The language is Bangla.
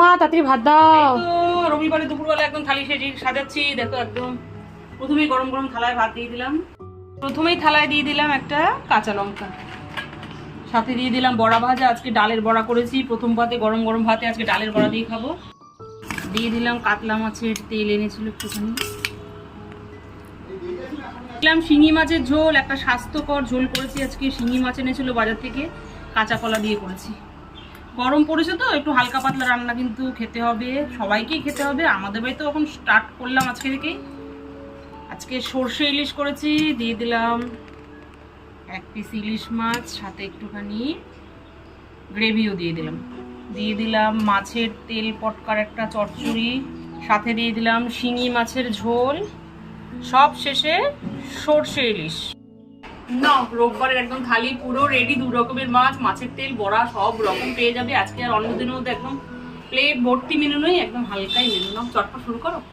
মা তাড়াতাড়ি ভাত দাও। রবিবারে দুপুরবেলা একদম থালি সাজাচ্ছি দেখো একদম। প্রথমেই গরম গরম থালায় ভাত দিয়ে দিলাম। প্রথমেই থালায় দিয়ে দিলাম একটা কাঁচা লঙ্কা, সাথে দিয়ে দিলাম বড়া ভাজা। আজকে ডালের বড়া করেছি, প্রথম ভাতে গরম গরম ভাতে আজকে ডালের বড়া দিয়ে খাবো। দিয়ে দিলাম কাতলা মাছের তেল এনেছিল একটুখানি। দিলাম শিঙি মাছের ঝোল, একটা স্বাস্থ্যকর ঝোল করেছি আজকে। শিঙি মাছ এনেছিল বাজার থেকে, কাঁচা কলা দিয়ে করেছি। গরম পড়েছে তো একটু হালকা পাতলা রান্না কিন্তু খেতে হবে, সবাইকেই খেতে হবে। আমাদের বাড়িতে এখন স্টার্ট করলাম আজকে থেকেই। আজকে সর্ষে ইলিশ করেছি, দিয়ে দিলাম এক পিস ইলিশ মাছ, সাথে একটুখানি গ্রেভিও দিয়ে দিলাম। দিয়ে দিলাম মাছের তেল পটকার একটা চচ্চড়ি, সাথে দিয়ে দিলাম শিঙি মাছের ঝোল, সব শেষে সর্ষে ইলিশ। না, রোববারের একদম থালি পুরো রেডি। 2 রকমের মাছ, মাছের তেল, বড়া সব রকম পেয়ে যাবে আজকে। আর অন্য দিনের মধ্যে একদম প্লেট ভর্তি মেনু নয়, একদম হালকাই মেনু। নাও চটপট শুরু করো।